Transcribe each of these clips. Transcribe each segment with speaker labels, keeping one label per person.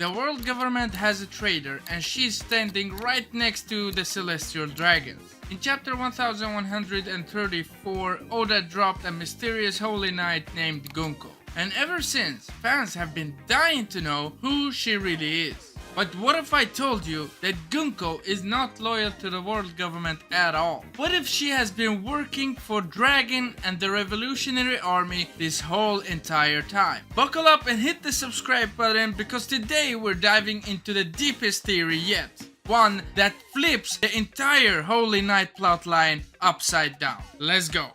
Speaker 1: The world government has a trader and she's standing right next to the celestial dragons. In chapter 1134, Oda dropped a mysterious holy knight named Gunko. And ever since, fans have been dying to know who she really is. But what if I told you that Gunko is not loyal to the world government at all? What if she has been working for Dragon and the Revolutionary Army this whole entire time? Buckle up and hit the subscribe button because today we're diving into the deepest theory yet. One that flips the entire Holy Knight plotline upside down. Let's go.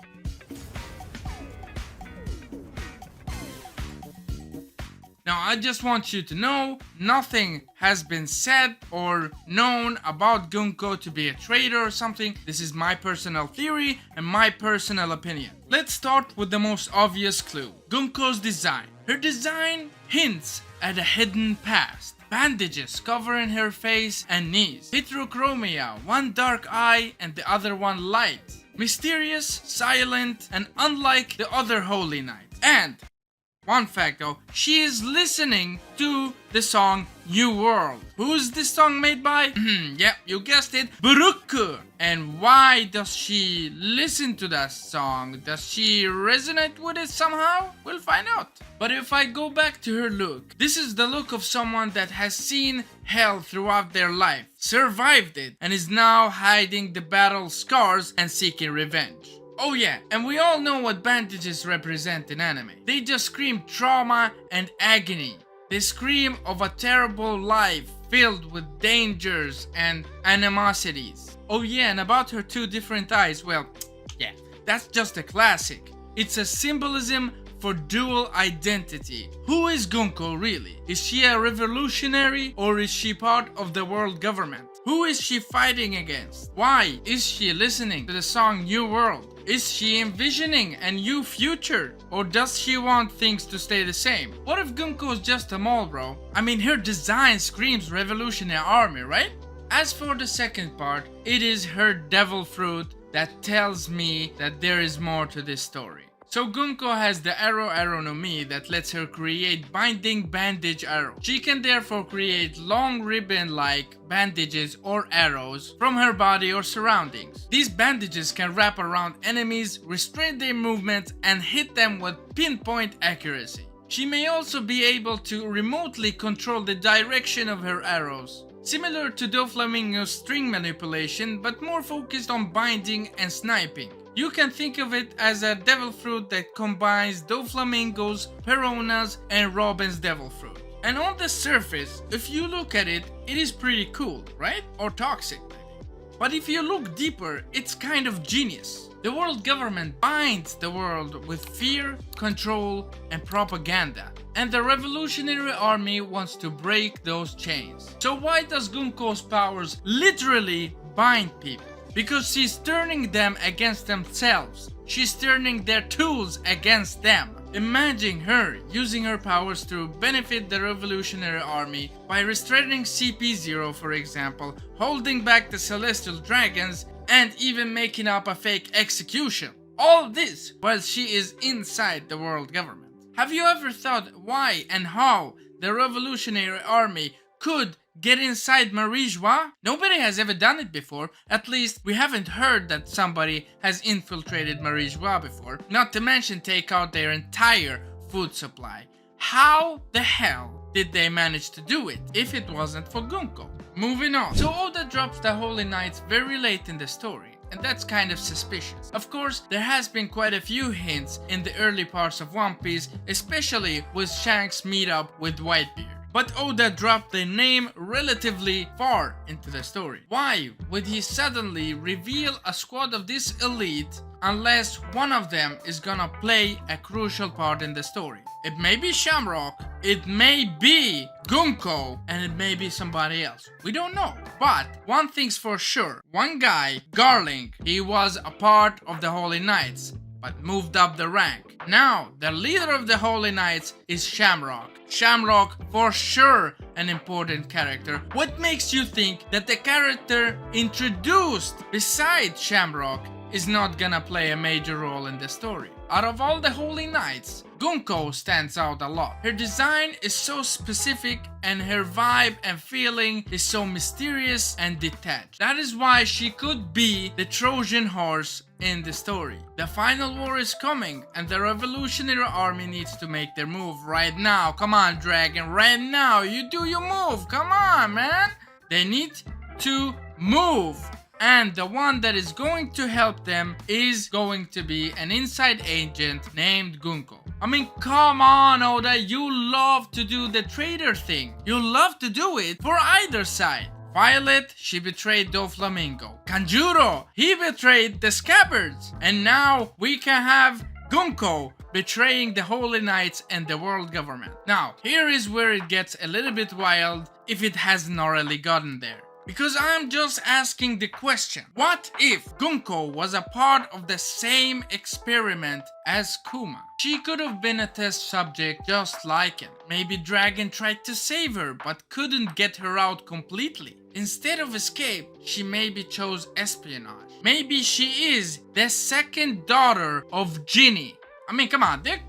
Speaker 1: Now I just want you to know, nothing has been said or known about Gunko to be a traitor or something. This is my personal theory and my personal opinion. Let's start with the most obvious clue. Gunko's design. Her design hints at a hidden past. Bandages covering her face and knees. Heterochromia, one dark eye and the other one light. Mysterious, silent, and unlike the other Holy Knight. And one fact though, she is listening to the song New World. Who's this song made by? Yeah, you guessed it, Boruku. And why does she listen to that song? Does she resonate with it somehow? We'll find out. But if I go back to her look, this is the look of someone that has seen hell throughout their life, survived it, and is now hiding the battle scars and seeking revenge. Oh yeah, and we all know what bandages represent in anime. They just scream trauma and agony. They scream of a terrible life filled with dangers and animosities. Oh yeah, and about her two different eyes, well, yeah, that's just a classic. It's a symbolism for dual identity. Who is Gunko really? Is she a revolutionary or is she part of the world government? Who is she fighting against? Why is she listening to the song New World? Is she envisioning a new future? Or does she want things to stay the same? What if Gunko is just a mole, bro? I mean, her design screams Revolutionary Army, right? As for the second part, it is her devil fruit that tells me that there is more to this story. So Gunko has the arrow no Mi that lets her create binding bandage arrows. She can therefore create long ribbon-like bandages or arrows from her body or surroundings. These bandages can wrap around enemies, restrain their movement, and hit them with pinpoint accuracy. She may also be able to remotely control the direction of her arrows. Similar to Doflamingo's string manipulation, but more focused on binding and sniping. You can think of it as a devil fruit that combines Doflamingo's, Perona's, and Robin's devil fruit. And on the surface, if you look at it, it is pretty cool, right? Or toxic maybe. But if you look deeper, it's kind of genius. The world government binds the world with fear, control, and propaganda. And the Revolutionary Army wants to break those chains. So why does Gunko's powers literally bind people? Because she's turning them against themselves. She's turning their tools against them. Imagine her using her powers to benefit the Revolutionary Army by restraining CP0, for example, holding back the Celestial Dragons, and even making up a fake execution. All this while she is inside the world government. Have you ever thought why and how the Revolutionary Army could get inside Marie Joie? Nobody has ever done it before. At least we haven't heard that somebody has infiltrated Marie Joie before. Not to mention take out their entire food supply. How the hell did they manage to do it if it wasn't for Gunko? Moving on. So Oda drops the Holy Knights very late in the story. And that's kind of suspicious. Of course, there has been quite a few hints in the early parts of One Piece, especially with Shanks' meetup with Whitebeard. But Oda dropped their name relatively far into the story. Why would he suddenly reveal a squad of this elite unless one of them is gonna play a crucial part in the story? It may be Shamrock, it may be Gunko, and it may be somebody else. We don't know. But one thing's for sure. One guy, Garling, he was a part of the Holy Knights, but moved up the rank. Now, the leader of the Holy Knights is Shamrock. Shamrock, for sure, an important character. What makes you think that the character introduced beside Shamrock is not gonna play a major role in the story? Out of all the Holy Knights, Gunko stands out a lot. Her design is so specific and her vibe and feeling is so mysterious and detached. That is why she could be the Trojan horse in the story. The final war is coming and the revolutionary army needs to make their move right now. Come on, dragon, right now. You do your move. Come on, man. They need to move. And the one that is going to help them is going to be an inside agent named Gunko. I mean, come on, Oda, you love to do the traitor thing. You love to do it for either side. Violet, she betrayed Doflamingo. Tanjiro, he betrayed the Scabbards. And now we can have Gunko betraying the Holy Knights and the world government. Now, here is where it gets a little bit wild if it hasn't already gotten there. Because I'm just asking the question, what if Gunko was a part of the same experiment as Kuma? She could have been a test subject just like him. Maybe Dragon tried to save her but couldn't get her out completely. Instead of escape, she maybe chose espionage. Maybe she is the second daughter of Ginny. I mean, come on, they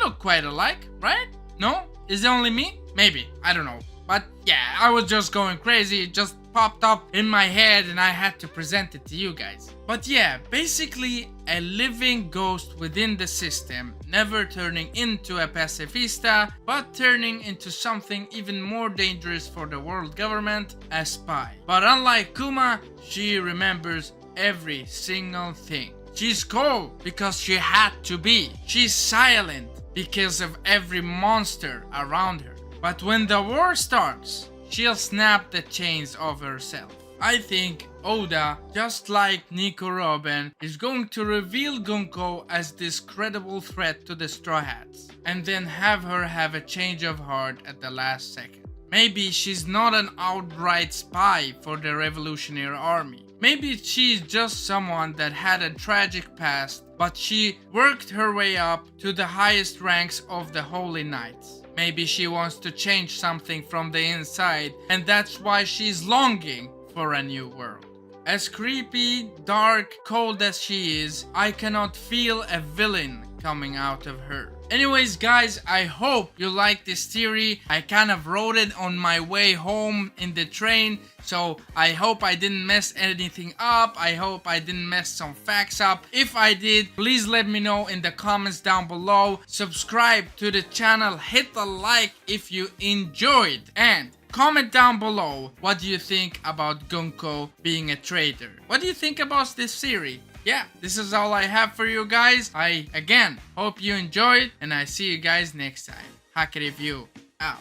Speaker 1: look quite alike, right? No? Is it only me? Maybe, I don't know. But yeah, I was just going crazy, it just popped up in my head and I had to present it to you guys. But yeah, basically a living ghost within the system, never turning into a pacifista, but turning into something even more dangerous for the world government, a spy. But unlike Kuma, she remembers every single thing. She's cold because she had to be. She's silent because of every monster around her. But when the war starts, she'll snap the chains of herself. I think Oda, just like Nico Robin, is going to reveal Gunko as this credible threat to the Straw Hats, and then have her have a change of heart at the last second. Maybe she's not an outright spy for the Revolutionary Army. Maybe she's just someone that had a tragic past, but she worked her way up to the highest ranks of the Holy Knights. Maybe she wants to change something from the inside, and that's why she's longing for a new world. As creepy, dark, cold as she is, I cannot feel a villain coming out of her. Anyways guys, I hope you like this theory. I kind of wrote it on my way home in the train, so I hope I didn't mess anything up. I hope I didn't mess some facts up. If I did, please let me know in the comments down below. Subscribe to the channel, hit the like if you enjoyed, and comment down below what do you think about Gunko being a traitor. What do you think about this theory? Yeah, this is all I have for you guys. I, again, hope you enjoyed, and I see you guys next time. Haki Review, out.